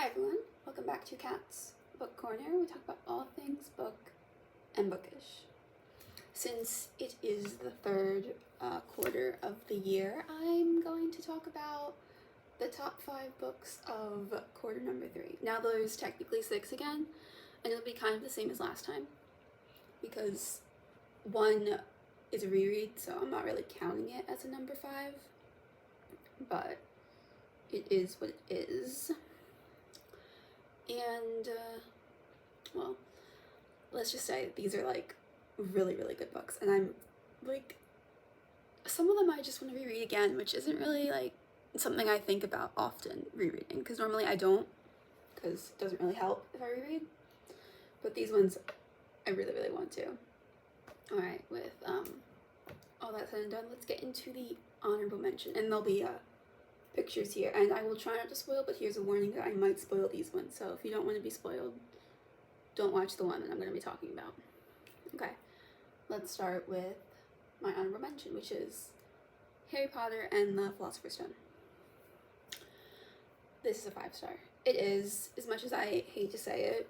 Hi everyone, welcome back to Kat's Book Corner. We talk about all things book and bookish. Since it is the third quarter of the year, I'm going to talk about the top 5 books of quarter number 3. Now there's technically 6 again, and it'll be kind of the same as last time, because 1 is a reread, so I'm not really counting it as a number 5, but it is what it is. And, well, let's just say these are, like, really, really good books. And I'm, like, some of them I just want to reread again, which isn't really, like, something I think about often, rereading. Because normally I don't, because it doesn't really help if I reread. But these ones, I really, really want to. Alright, with, all that said and done, let's get into the honorable mention. And there'll be, pictures here, and I will try not to spoil, but here's a warning that I might spoil these ones, so if you don't want to be spoiled, don't watch the one that I'm going to be talking about. Okay, let's start with my honorable mention, which is Harry Potter and the Philosopher's Stone. This is a 5-star. It is, as much as I hate to say it,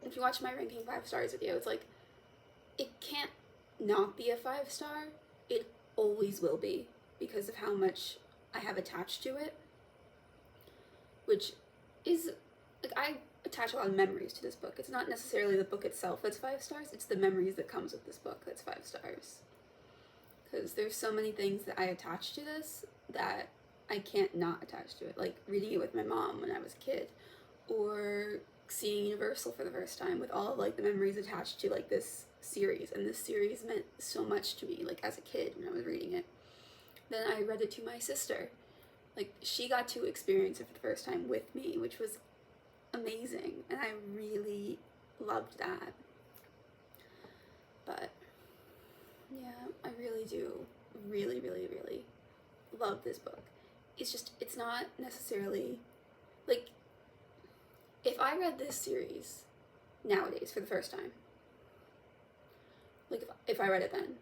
if you watch my ranking 5 stars video, it's like, it can't not be a 5-star, it always will be, because of how much I have attached to it, which is, like, I attach a lot of memories to this book. It's not necessarily the book itself that's 5 stars, it's the memories that comes with this book that's 5 stars. Because there's so many things that I attach to this that I can't not attach to it, like reading it with my mom when I was a kid, or seeing Universal for the first time with all of, like, the memories attached to, like, this series, and this series meant so much to me, like, as a kid when I was reading it. Then I read it to my sister. Like, she got to experience it for the first time with me, which was amazing, and I really loved that. But, yeah, I really do really, really, really love this book. It's just, it's not necessarily, like, if I read this series nowadays for the first time, like, if I read it then,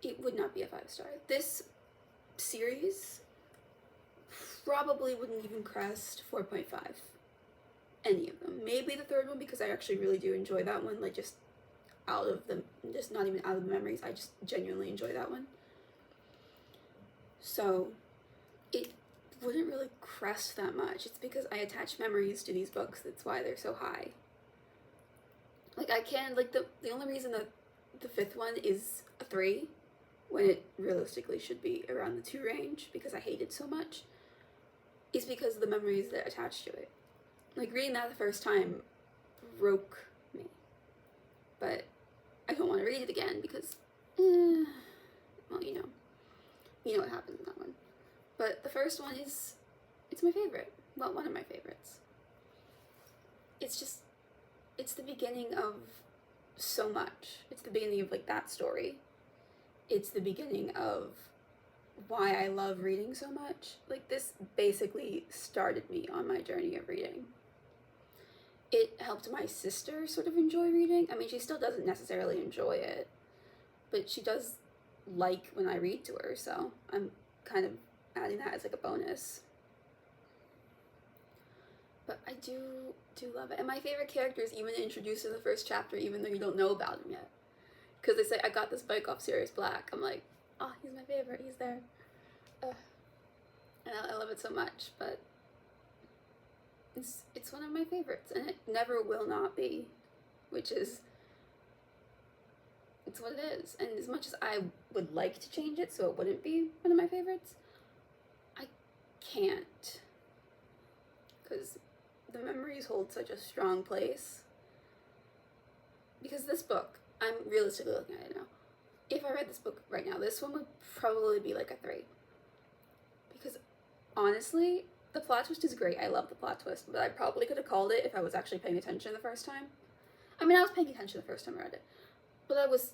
it would not be a 5-star. This series probably wouldn't even crest 4.5. Any of them. Maybe the third one, because I actually really do enjoy that one, like, just out of the, just not even out of the memories, I just genuinely enjoy that one. So, it wouldn't really crest that much. It's because I attach memories to these books, that's why they're so high. Like, I can, like, the only reason that the 5th one is a 3, when it realistically should be around the 2 range, because I hate it so much, is because of the memories that attach to it. Like, reading that the first time broke me. But I don't want to read it again because, well, you know what happens in that one. But the first one is, it's my favorite. Well, one of my favorites. It's just, it's the beginning of so much. It's the beginning of, like, that story. It's the beginning of why I love reading so much. Like, this basically started me on my journey of reading. It helped my sister sort of enjoy reading. I mean, she still doesn't necessarily enjoy it, but she does like when I read to her, so I'm kind of adding that as, like, a bonus. But I do love it. And my favorite character is even introduced in the first chapter, even though you don't know about him yet. Because they say, I got this bike off Sirius Black. I'm like, oh, he's my favorite, he's there. And I love it so much, but it's one of my favorites, and it never will not be, which is, it's what it is. And as much as I would like to change it so it wouldn't be one of my favorites, I can't, because the memories hold such a strong place. Because this book, I'm realistically looking at it now, if I read this book right now, this one would probably be like a 3. Because, honestly, the plot twist is great. I love the plot twist, but I probably could have called it if I was actually paying attention the first time. I mean, I was paying attention the first time I read it, but I was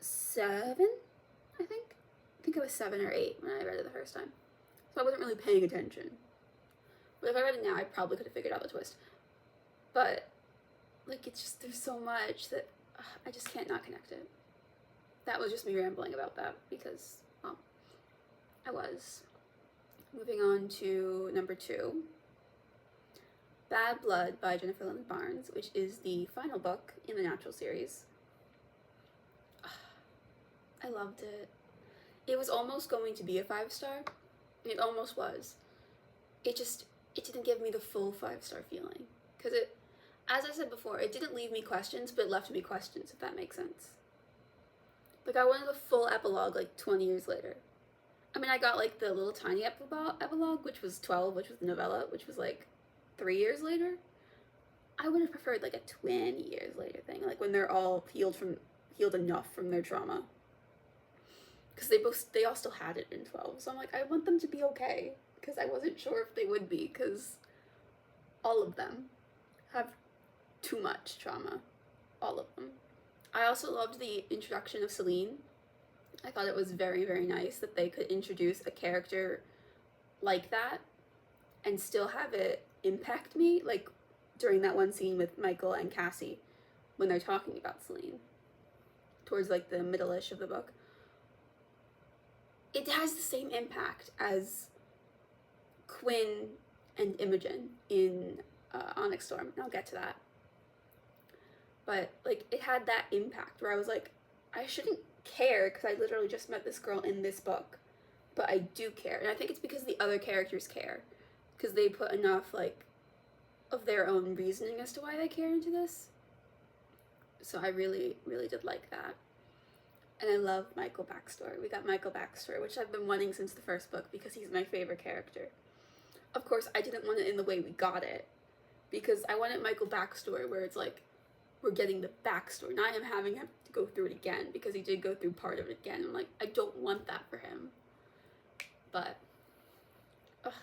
7, I think? I think I was 7 or 8 when I read it the first time. So I wasn't really paying attention. But if I read it now, I probably could have figured out the twist. But, like, it's just, there's so much that I just can't not connect it. That was just me rambling about that because, well, I was. Moving on to number 2. Bad Blood by Jennifer Lynn Barnes, which is the final book in the Natural series. I loved it. It was almost going to be a 5-star. It almost was. It didn't give me the full 5-star feeling. Because it, as I said before, it didn't leave me questions, but it left me questions, if that makes sense. Like, I wanted a full epilogue, like, 20 years later. I mean, I got, like, the little tiny epilogue, which was 12, which was the novella, which was, like, 3 years later. I would have preferred, like, a 20 years later thing, like, when they're all healed enough from their trauma. Because they all still had it in 12, so I'm like, I want them to be okay, because I wasn't sure if they would be, because all of them have too much trauma. All of them. I also loved the introduction of Celine. I thought it was very, very nice that they could introduce a character like that and still have it impact me, like during that one scene with Michael and Cassie when they're talking about Celine towards like the middle-ish of the book. It has the same impact as Quinn and Imogen in Onyx Storm, and I'll get to that. But like, it had that impact where I was like, I shouldn't care because I literally just met this girl in this book, but I do care. And I think it's because the other characters care, because they put enough like of their own reasoning as to why they care into this. So I really, really did like that. And I love Michael backstory. We got Michael backstory, which I've been wanting since the first book because he's my favorite character. Of course, I didn't want it in the way we got it, because I wanted Michael backstory where it's like, we're getting the backstory, not him having to go through it again, because he did go through part of it again. I'm like, I don't want that for him. But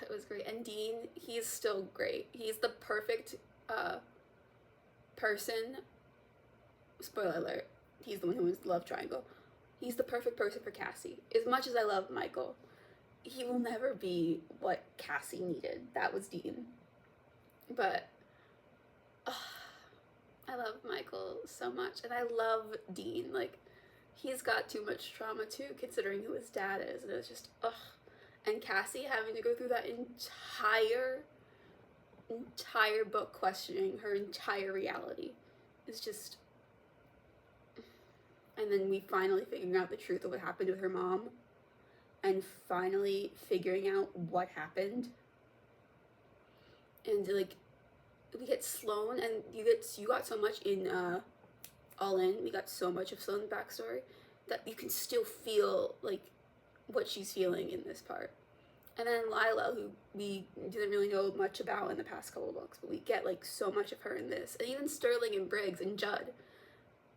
it was great. And Dean, he's still great. He's the perfect person. Spoiler alert, he's the one who was the love triangle. He's the perfect person for Cassie. As much as I love Michael, he will never be what Cassie needed. That was Dean. But I love Michael so much, and I love Dean. Like, he's got too much trauma too, considering who his dad is, and it was just, and Cassie having to go through that entire book questioning her entire reality is just, and then we finally figuring out the truth of what happened with her mom, and finally figuring out what happened, and like, we get Sloane, and you got so much in All In. We got so much of Sloane's backstory that you can still feel like what she's feeling in this part. And then Lila, who we didn't really know much about in the past couple of books, but we get like so much of her in this. And even Sterling and Briggs and Judd,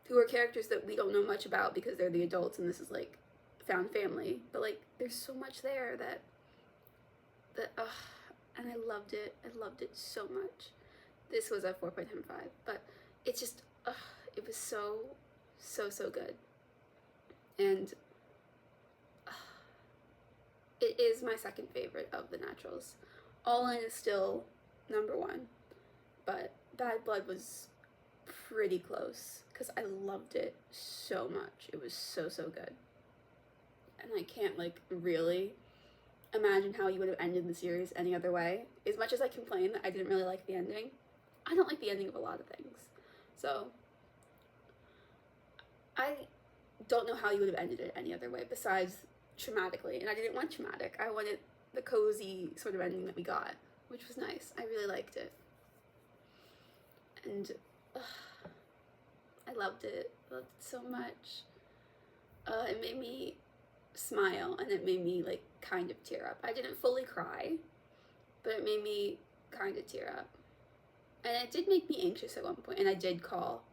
who are characters that we don't know much about because they're the adults and this is like found family. But like, there's so much there that and I loved it. I loved it so much. This was a 4.75, but it's just, it was so good. And it is my second favorite of the Naturals. All In is still number 1, but Bad Blood was pretty close because I loved it so much. It was so good. And I can't like really imagine how you would have ended the series any other way. As much as I complain that I didn't really like the ending, I don't like the ending of a lot of things. So I don't know how you would have ended it any other way besides traumatically. And I didn't want traumatic. I wanted the cozy sort of ending that we got, which was nice. I really liked it. And I loved it. I loved it so much. It made me smile, and it made me like kind of tear up. I didn't fully cry, but it made me kind of tear up. And it did make me anxious at one point, and I did call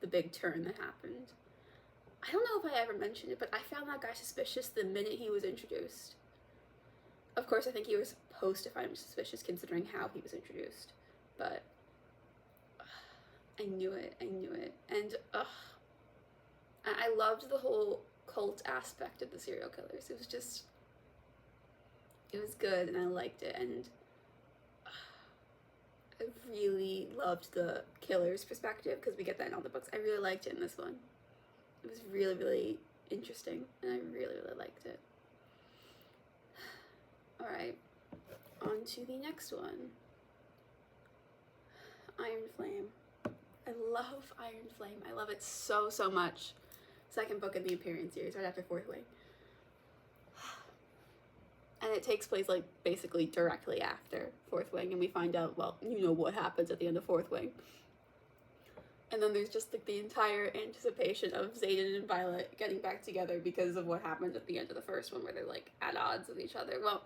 the big turn that happened. I don't know if I ever mentioned it, but I found that guy suspicious the minute he was introduced. Of course, I think he was supposed to find him suspicious considering how he was introduced, but I knew it. And I loved the whole cult aspect of the serial killers. It was just, it was good, and I liked it, and I really loved the killer's perspective, because we get that in all the books. I really liked it in this one. It was really, really interesting, and I really, really liked it. Alright, on to the next one. Iron Flame. I love Iron Flame. I love it so, so much. Second book in the Empyrean series, right after Fourth Wing. And it takes place, like, basically directly after Fourth Wing, and we find out, well, you know what happens at the end of Fourth Wing. And then there's just, like, the entire anticipation of Xaden and Violet getting back together because of what happened at the end of the first one, where they're, like, at odds with each other. Well,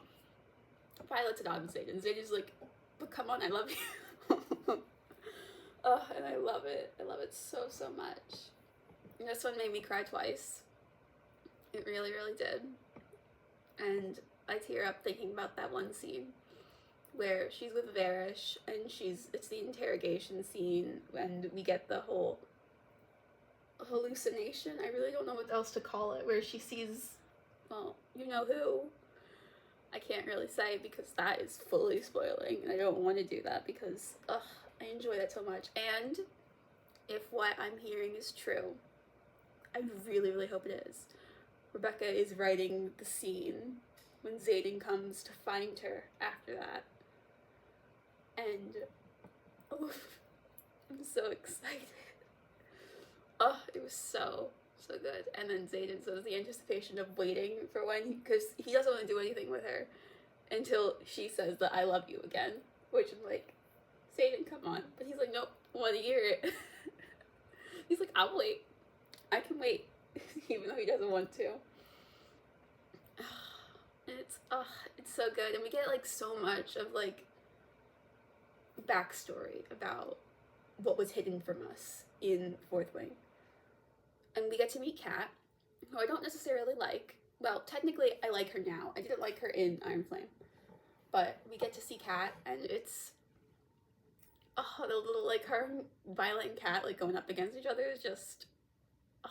Violet's at odds with Xaden. Xaden's like, but come on, I love you. Oh, and I love it. I love it so, so much. And this one made me cry twice. It really, really did. And I tear up thinking about that one scene where she's with Varys and it's the interrogation scene and we get the whole hallucination. I really don't know what else to call it, where she sees, well, you know who. I can't really say because that is fully spoiling and I don't want to do that because, ugh, I enjoy that so much. And if what I'm hearing is true, I really, really hope it is. Rebecca is writing the scene when Xaden comes to find her after that. And, oh, I'm so excited. Oh, it was so, so good. And then Xaden, so there's the anticipation of waiting for when, because he doesn't want to do anything with her until she says that I love you again, which I'm like, Xaden, come on. But he's like, nope, I want to hear it. He's like, I'll wait. I can wait, even though he doesn't want to. It's so good. And we get, like, so much of, like, backstory about what was hidden from us in Fourth Wing. And we get to meet Kat, who I don't necessarily like. Well, technically, I like her now. I didn't like her in Iron Flame. But we get to see Kat, and it's... Oh, the little, like, her, Violet and Kat, like, going up against each other is just... Oh,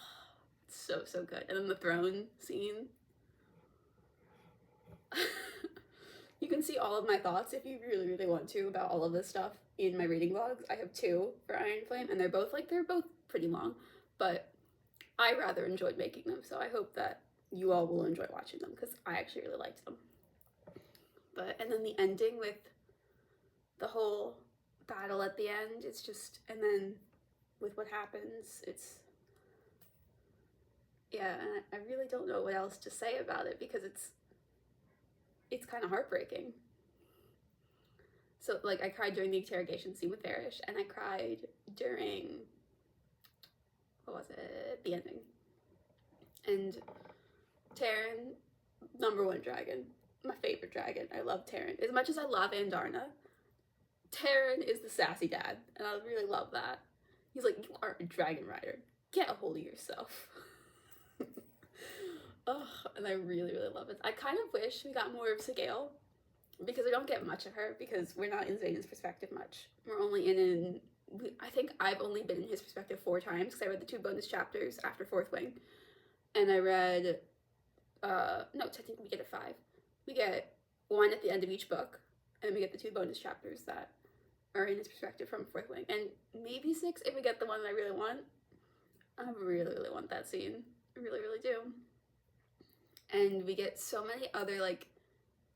it's so, so good. And then the throne scene. You can see all of my thoughts if you really, really want to about all of this stuff in my reading vlogs. I have 2 for Iron Flame, and they're both pretty long, but I rather enjoyed making them, so I hope that you all will enjoy watching them, because I actually really liked them. And then the ending with the whole battle at the end, it's just, and then with what happens, it's, yeah, and I really don't know what else to say about it, because it's kind of heartbreaking. So, like, I cried during the interrogation scene with Varys, and I cried during, what was it, the ending. And Taryn, #1 dragon, my favorite dragon. I love Taryn. As much as I love Andarna, Taryn is the sassy dad, and I really love that. He's like, you aren't a dragon rider. Get a hold of yourself. Oh, and I really, really love it. I kind of wish we got more of Sigale, because we don't get much of her, because we're not in Xaden's perspective much. We're only I think I've only been in his perspective 4 times, because I read the 2 bonus chapters after Fourth Wing. And I read, no, technically we get 5. We get 1 at the end of each book, and we get the 2 bonus chapters that are in his perspective from Fourth Wing. And maybe 6 if we get the one that I really want. I really, really want that scene. I really, really do. And we get so many other, like,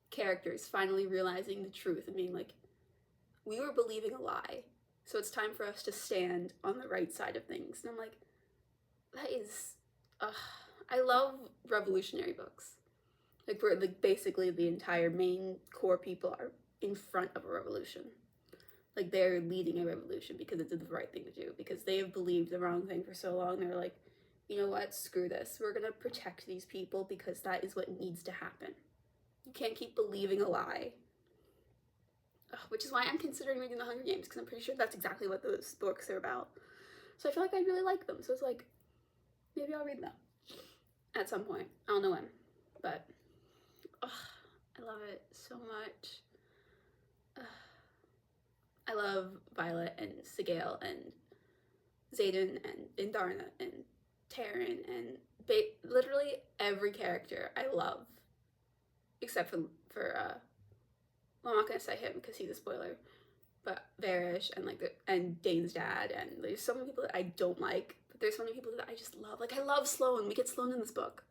characters finally realizing the truth and being like, we were believing a lie, so it's time for us to stand on the right side of things. And I'm like, that is, I love revolutionary books. Like, where, like, basically the entire main core people are in front of a revolution. Like, they're leading a revolution because it's the right thing to do, because they have believed the wrong thing for so long. They're like, you know what, screw this. We're gonna protect these people because that is what needs to happen. You can't keep believing a lie. Which is why I'm considering reading The Hunger Games, because I'm pretty sure that's exactly what those books are about. So I feel like I really like them. So it's like, maybe I'll read them at some point. I don't know when, but I love it so much. I love Violet and Sigale and Xaden and Andarna and Taryn and literally every character I love, except for well, I'm not gonna say him because he's a spoiler, but Varys and and Dane's dad, and there's so many people that I don't like, but there's so many people that I just love. Like, I love Sloane. We get Sloane in this book.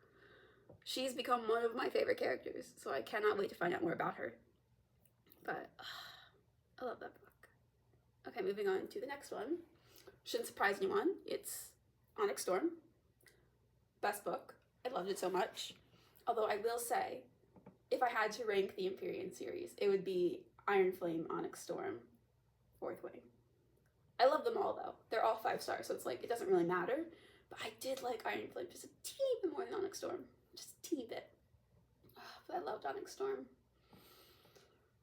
She's become one of my favorite characters, so I cannot wait to find out more about her. But I love that book. Okay, moving on to the next one. Shouldn't surprise anyone. It's Onyx Storm. Best book. I loved it so much. Although I will say, if I had to rank the Empyrean series, it would be Iron Flame, Onyx Storm, Fourth Wing. I love them all though. They're all 5 stars, so it's like it doesn't really matter. But I did like Iron Flame just a teeny bit more than Onyx Storm. Just a teeny bit. But I loved Onyx Storm.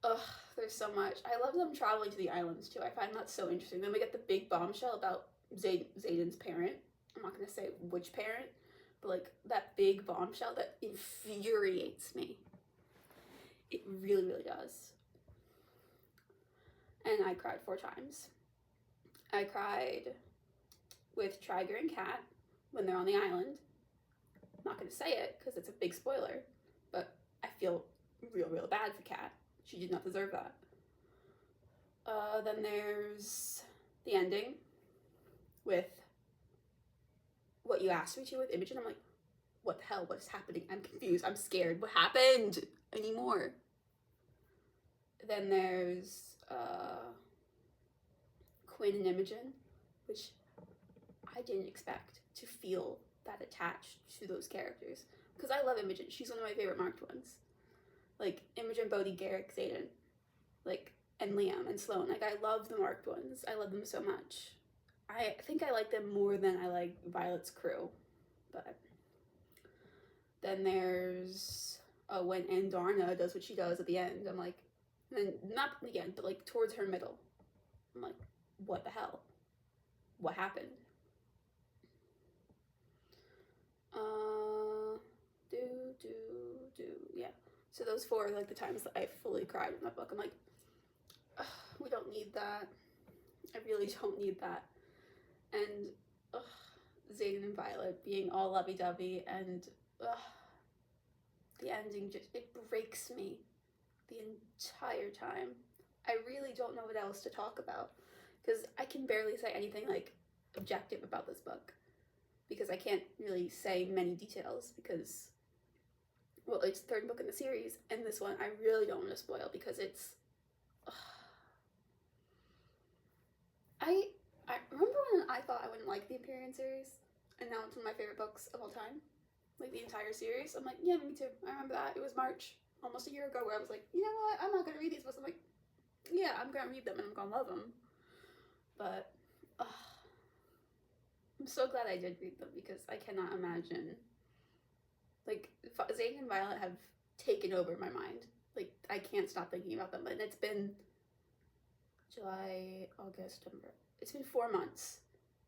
Ugh, there's so much. I love them traveling to the islands too. I find that so interesting. Then we get the big bombshell about Xaden's parent. I'm not gonna say which parent, but like that big bombshell that infuriates me. It really, really does. And I cried 4 times. I cried with Triger and Cat when they're on the island. I'm not gonna say it because it's a big spoiler, but I feel real bad for Cat. She did not deserve that. Then there's the ending with What You Asked Me To with Imogen. I'm like, what the hell? What is happening? I'm confused. I'm scared. What happened? Anymore. Then there's Quinn and Imogen, which I didn't expect to feel that attached to those characters. Because I love Imogen. She's one of my favorite marked ones. Like Imogen, Bodhi, Garrick, Xaden, like, and Liam and Sloane. Like, I love the marked ones. I love them so much. I think I like them more than I like Violet's crew. But then there's when Andarna does what she does at the end. I'm like, and not at the end, but like towards her middle. I'm like, what the hell? What happened? Yeah. So those 4 are like the times that I fully cried in that book. I'm like, we don't need that. I really don't need that. And Xaden and Violet being all lovey-dovey, and the ending just, it breaks me the entire time. I really don't know what else to talk about because I can barely say anything like objective about this book because I can't really say many details because, well, it's the 3rd book in the series, and this one I really don't want to spoil because it's I remember when I thought I wouldn't like the Empyrean series, and now it's one of my favorite books of all time, like the entire series. I'm like, yeah, me too. I remember that. It was March, almost a year ago, where I was like, you know what, I'm not gonna read these books. I'm like, yeah, I'm gonna read them and I'm gonna love them. But I'm so glad I did read them because I cannot imagine, like, Xaden and Violet have taken over my mind. Like, I can't stop thinking about them. And it's been July, August, September. It's been 4 months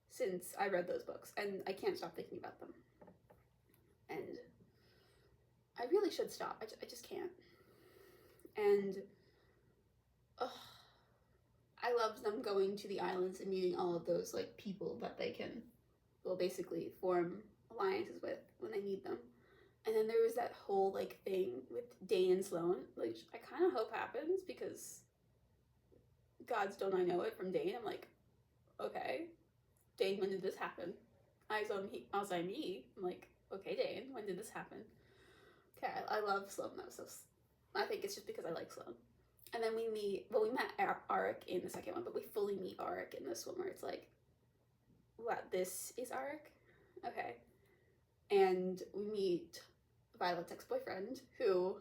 since I read those books, and I can't stop thinking about them. And I really should stop. I just can't. And I love them going to the islands and meeting all of those like people that they can, well, basically form alliances with when they need them. And then there was that whole like thing with Dane and Sloane, which I kind of hope happens because Gods Don't I Know It from Dane. I'm like, okay, Dane, when did this happen? Eyes on me. I'm like, okay, Dane, when did this happen? Okay, I love Sloane though, so I think it's just because I like Sloane. And then we met Arik in the second one, but we fully meet Arik in this one where it's like, what, this is Arik? Okay. And we meet Violet's ex-boyfriend, who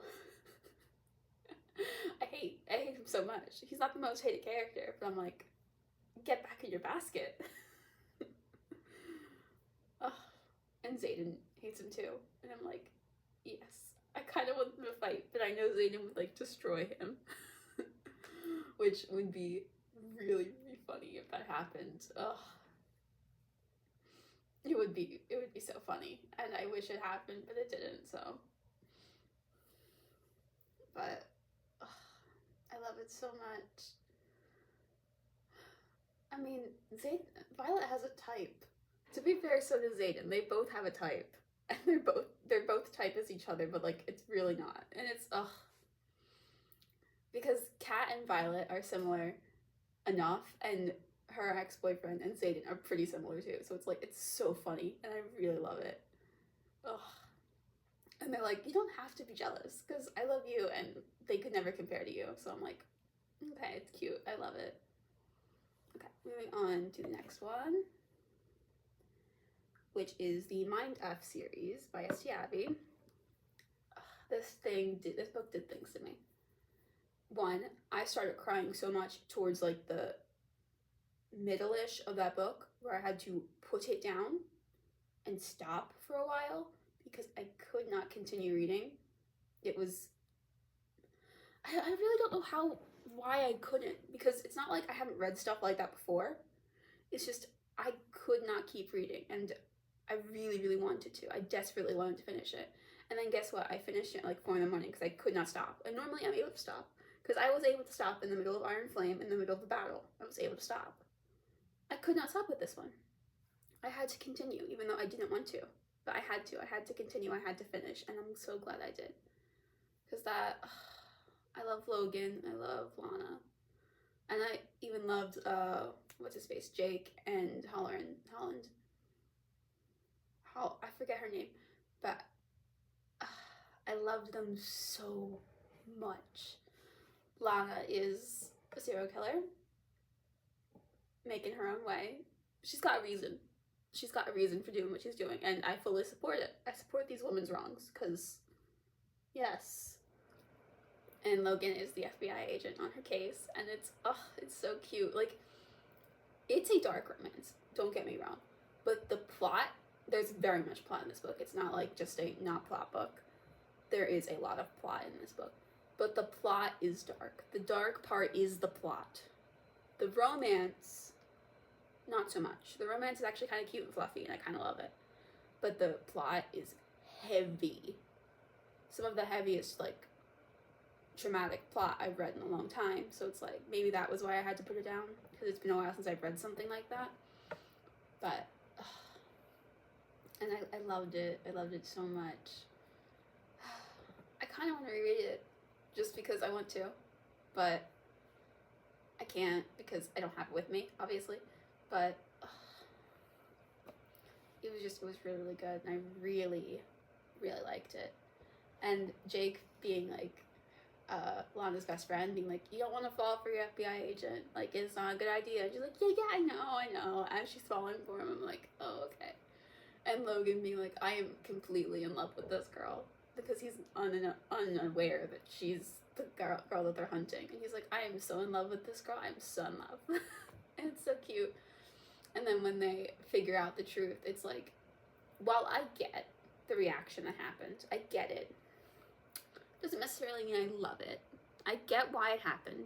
I hate him so much. He's not the most hated character, but I'm like, get back in your basket. And Xaden hates him too. And I'm like, yes, I kind of want them to fight, but I know Xaden would like destroy him. Which would be really funny if that happened. It would be so funny, and I wish it happened, but it didn't. So, but I love it so much. I mean, Violet has a type. To be fair, so does Xaden. They both have a type, and they're both type as each other, but like it's really not, and it's because Kat and Violet are similar enough, and her ex-boyfriend and Xaden are pretty similar too. So it's like, it's so funny, and I really love it. And they're like, you don't have to be jealous, because I love you, and they could never compare to you. So I'm like, okay, it's cute. I love it. Okay, moving on to the next one, which is the Mind F series by S.T. Abbey. This book did things to me. One, I started crying so much towards like the middle-ish of that book where I had to put it down and stop for a while because I could not continue reading. It was, I really don't know why I couldn't, because it's not like I haven't read stuff like that before. It's just I could not keep reading, and I really, really wanted to. I desperately wanted to finish it. And then guess what? I finished it at like 4 in the morning because I could not stop. And normally I'm able to stop because I was able to stop in the middle of Iron Flame, in the middle of the battle. I was able to stop. I could not stop with this one. I had to continue, even though I didn't want to. But I had to. I had to continue. I had to finish. And I'm so glad I did. Because I love Logan. I love Lana. And I even loved, what's his face? Jake and Holland. I forget her name. But I loved them so much. Lana is a serial killer, making her own way. She's got a reason. She's got a reason for doing what she's doing, and I fully support it. I support these women's wrongs, because, yes. And Logan is the FBI agent on her case, and it's so cute. Like, it's a dark romance, don't get me wrong, but the plot, there's very much plot in this book. It's not like just a not plot book. There is a lot of plot in this book, but the plot is dark. The dark part is the plot. The romance, not so much. The romance is actually kind of cute and fluffy, and I kind of love it. But the plot is heavy. Some of the heaviest, like, traumatic plot I've read in a long time. So it's like, maybe that was why I had to put it down, because it's been a while since I've read something like that. But, and I loved it. I loved it so much. I kind of want to reread it just because I want to, but I can't because I don't have it with me, obviously. But it was really, really good, and I really, really liked it. And Jake being like Lana's best friend, being like, you don't want to fall for your FBI agent, like, it's not a good idea. And she's like, yeah, I know. As she's falling for him, I'm like, oh, okay. And Logan being like, I am completely in love with this girl, because he's unaware that she's the girl that they're hunting. And he's like, I am so in love with this girl. I'm so in love. And it's so cute. And then when they figure out the truth, it's like, while I get the reaction that happened, I get it, doesn't necessarily mean I love it. I get why it happened,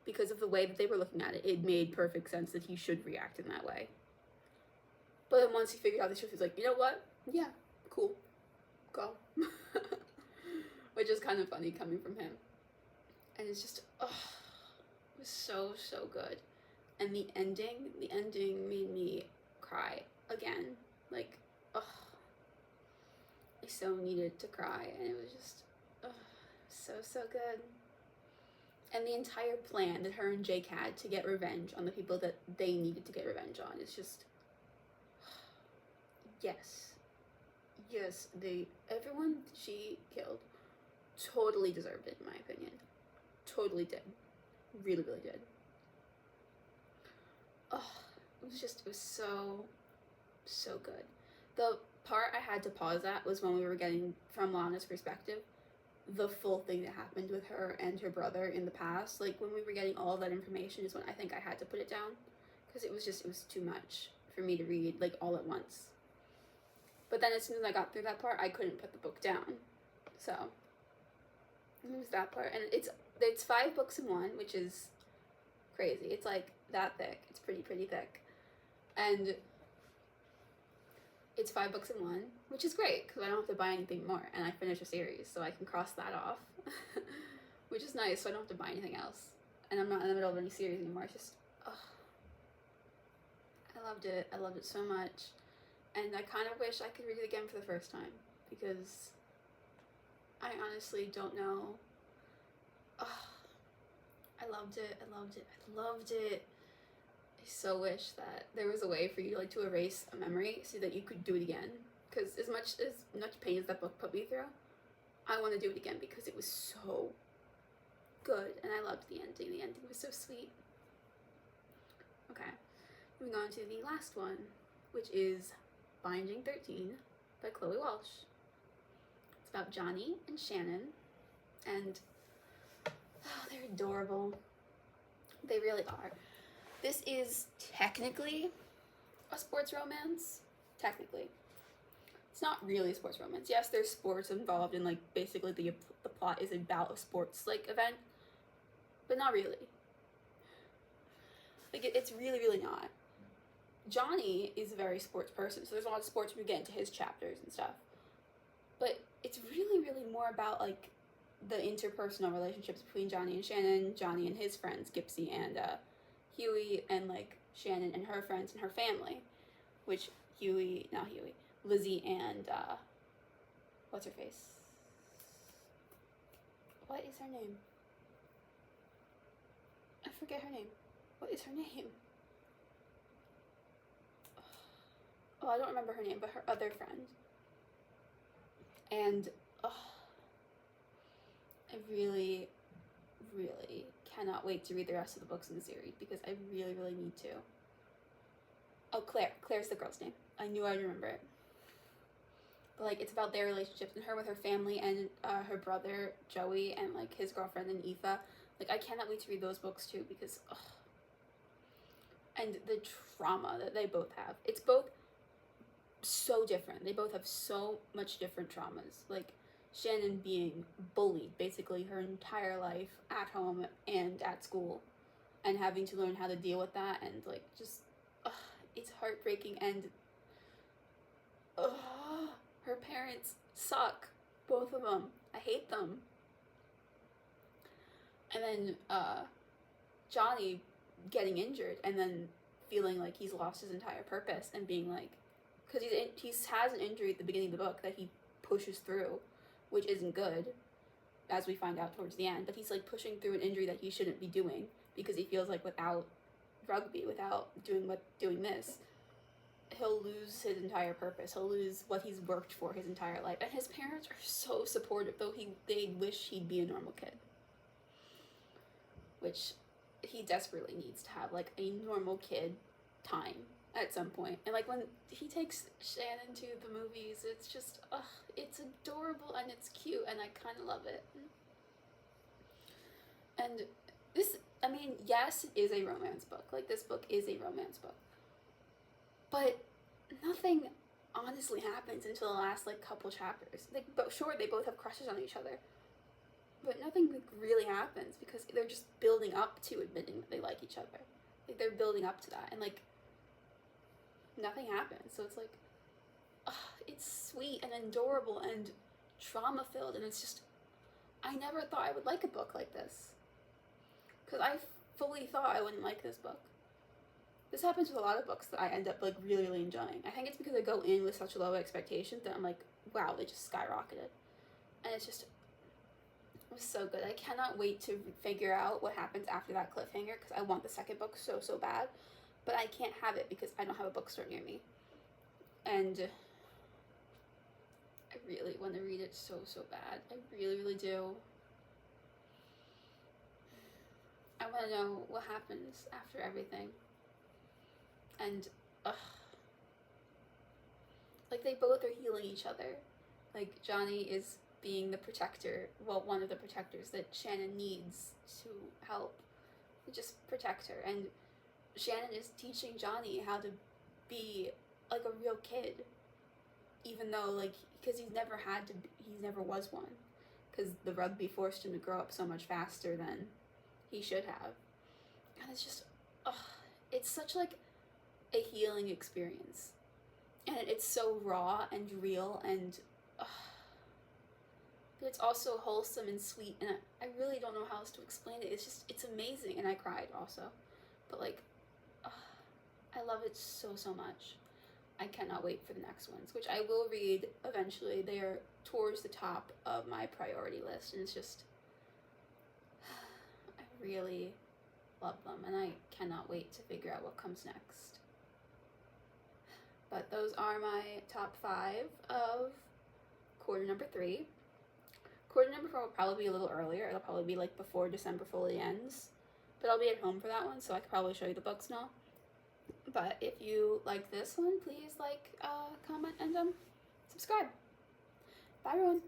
because of the way that they were looking at it. It made perfect sense that he should react in that way. But then once he figured out the truth, he's like, you know what? Yeah, cool. Go. Which is kind of funny coming from him. And it's just, it was so, so good. And the ending made me cry again. Like, I so needed to cry, and it was just, so, so good. And the entire plan that her and Jake had to get revenge on the people that they needed to get revenge on is just, yes, everyone she killed totally deserved it, in my opinion. Totally did. Really, really did. It was so, so good. The part I had to pause at was when we were getting, from Lana's perspective, the full thing that happened with her and her brother in the past. Like, when we were getting all of that information is when I think I had to put it down, because it was too much for me to read, like, all at once. But then as soon as I got through that part, I couldn't put the book down. So, it was that part. And it's 5 books in one, which is crazy. It's like that thick. It's pretty thick. And it's 5 books in one, which is great because I don't have to buy anything more, and I finish a series, so I can cross that off, which is nice. So I don't have to buy anything else, and I'm not in the middle of any series anymore. It's just, I loved it. I loved it so much, and I kind of wish I could read it again for the first time, because I honestly don't know. I loved it. I so wish that there was a way for you to erase a memory so that you could do it again. Because as much pain as that book put me through, I want to do it again because it was so good, and I loved the ending. The ending was so sweet. Okay. Moving on to the last one, which is Binding 13 by Chloe Walsh. It's about Johnny and Shannon, and they're adorable. They really are. This is technically a sports romance. Technically. It's not really a sports romance. Yes, there's sports involved, and like basically the plot is about a sports like event, but not really. Like it's really not. Johnny is a very sports person, so there's a lot of sports when we get into his chapters and stuff. But it's really more about like the interpersonal relationships between Johnny and Shannon, Johnny and his friends, Gypsy and Huey, and like Shannon and her friends and her family, which Lizzie and what's her face? What is her name? I forget her name. What is her name? Oh, I don't remember her name, but her other friend. And I really cannot wait to read the rest of the books in the series because I really need to. Oh, Claire. Claire's the girl's name. I knew I'd remember it. But like, it's about their relationships and her with her family and her brother Joey and like his girlfriend and Aoife. Like, I cannot wait to read those books too because, and the trauma that they both have. It's both so different. They both have so much different traumas. Like, Shannon being bullied basically her entire life at home and at school and having to learn how to deal with that, and like just it's heartbreaking. And her parents suck, both of them. I hate them. And then Johnny getting injured and then feeling like he's lost his entire purpose and being like, because he has an injury at the beginning of the book that he pushes through, which isn't good, as we find out towards the end, but he's like pushing through an injury that he shouldn't be doing because he feels like without rugby, without doing this, he'll lose his entire purpose. He'll lose what he's worked for his entire life. And his parents are so supportive, though they wish he'd be a normal kid, which he desperately needs to have, like a normal kid time at some point. And like when he takes Shannon to the movies, it's just it's adorable and it's cute and I kind of love it. And this, I mean, yes, it is a romance book. Like, this book is a romance book, but nothing honestly happens until the last like couple chapters. Like, but sure, they both have crushes on each other, but nothing like really happens because they're just building up to admitting that they like each other. Like, they're building up to that, and like nothing happens. So it's like, it's sweet and adorable and trauma filled, and it's just, I never thought I would like a book like this, because I fully thought I wouldn't like this book. This happens with a lot of books that I end up like really enjoying. I think it's because I go in with such low expectations that I'm like, wow, they just skyrocketed, and it's just, it was so good. I cannot wait to figure out what happens after that cliffhanger because I want the second book so bad, but I can't have it because I don't have a bookstore near me, and I really want to read it so bad. I really do. I want to know what happens after everything. And like, they both are healing each other. Like, Johnny is being the protector, well, one of the protectors that Shannon needs to help just protect her, and Shannon is teaching Johnny how to be like a real kid, even though like, because he never was one, because the rugby forced him to grow up so much faster than he should have. And it's just, it's such like a healing experience, and it's so raw and real, and but it's also wholesome and sweet, and I really don't know how else to explain it. It's just, it's amazing, and I cried also, but like, I love it so much. I cannot wait for the next ones, which I will read eventually. They are towards the top of my priority list, and it's just, I really love them, and I cannot wait to figure out what comes next. But those are my top 5 of quarter number 3. Quarter number 4 will probably be a little earlier. It'll probably be like before December fully ends, but I'll be at home for that one, so I could probably show you the books now. But if you like this one, please like, comment, and subscribe. Bye, everyone.